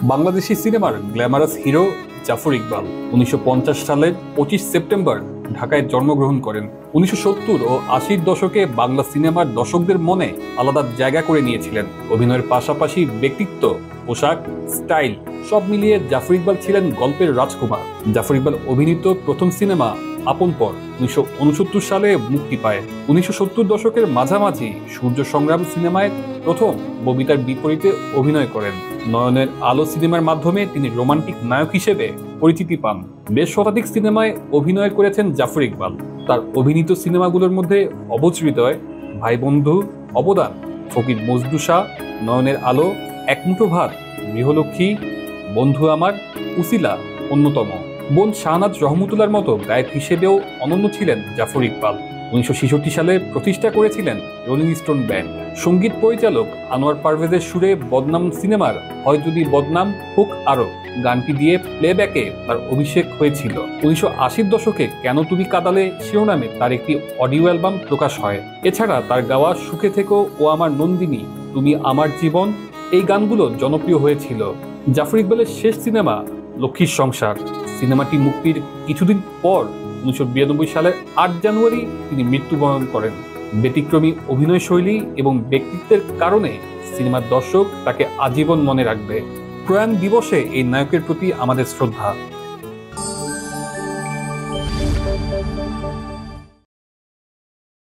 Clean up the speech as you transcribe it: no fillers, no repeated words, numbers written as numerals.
বাংলাদেশি সিনেমার glamorous hero Zafar Iqbal ১৯৫০ সালের ২৫ September ঢাকায় জন্মগ্রহণ করেন। ১৯৭০ ও ৮০-র দশকে বাংলা সিনেমার দর্শকদের মনে আলাদা জায়গা করে নিয়েছিলেন। অভিনয়ের পাশাপাশি ব্যক্তিত্ব, পোশাক, স্টাইল সব মিলিয়ে জাফর ইকবাল ছিলেন গল্পের রাজকুমার। জাফর ইকবাল অভিনীত প্রথম সিনেমা আপন পর ১৯৬৯ সালে মুক্তি পায়। ১৯৭০ দশকের মাঝামাঝি সূর্য সংগ্রাম সিনেমায় প্রথম ববিতার বিপরীতে অভিনয় করেন। নয়নের আলো সিনেমার মাধ্যমে তিনি রোমান্টিক নায়ক হিসেবে পরিচিতি পান। বেশ শতাধিক সিনেমায় অভিনয় করেছেন জাফর ইকবাল। তার অভিনীত সিনেমাগুলোর মধ্যে অবুঝ হৃদয়, ভাই বন্ধু, অবদান, ফকির মজনু শাহ, নয়নের আলো, এক মুঠো ভাত, গৃহলক্ষ্মী, বন্ধু আমার, উসিলা অন্যতম। বোন শাহনাজ রহমতুল্লাহর মতো গায়ক হিসেবেও অনন্য ছিলেন জাফর ইকবাল। ১৯৬৬ সালে প্রতিষ্ঠা করেছিলেন রোলিং স্টোন ব্যান্ড। সঙ্গীত পরিচালক আনোয়ার পারভেজের সুরে বদনাম সিনেমার হয় যদি বদনাম হোক আরো গানটি দিয়ে প্লেব্যাকে তার অভিষেক হয়েছিল। ১৯৮০-র দশকে কেন তুমি কাঁদালে শিরোনামে তার একটি অডিও অ্যালবাম প্রকাশ হয়। এছাড়া তার গাওয়া সুখে থেকো ও আমার নন্দিনী, তুমি আমার জীবন এই গানগুলো জনপ্রিয় হয়েছিল। জাফর ইকবালের শেষ সিনেমা লক্ষ্মীর সংসার সিনেমাটি মুক্তির কিছুদিন পর ১৯৯২ সালের ৮ জানুয়ারি তিনি মৃত্যুবরণ করেন। ব্যতিক্রমী অভিনয়শৈলী এবং ব্যক্তিত্বের কারণে সিনেমার দর্শক তাকে আজীবন মনে রাখবে। প্রয়াণ দিবসে এই নায়কের প্রতি আমাদের শ্রদ্ধা।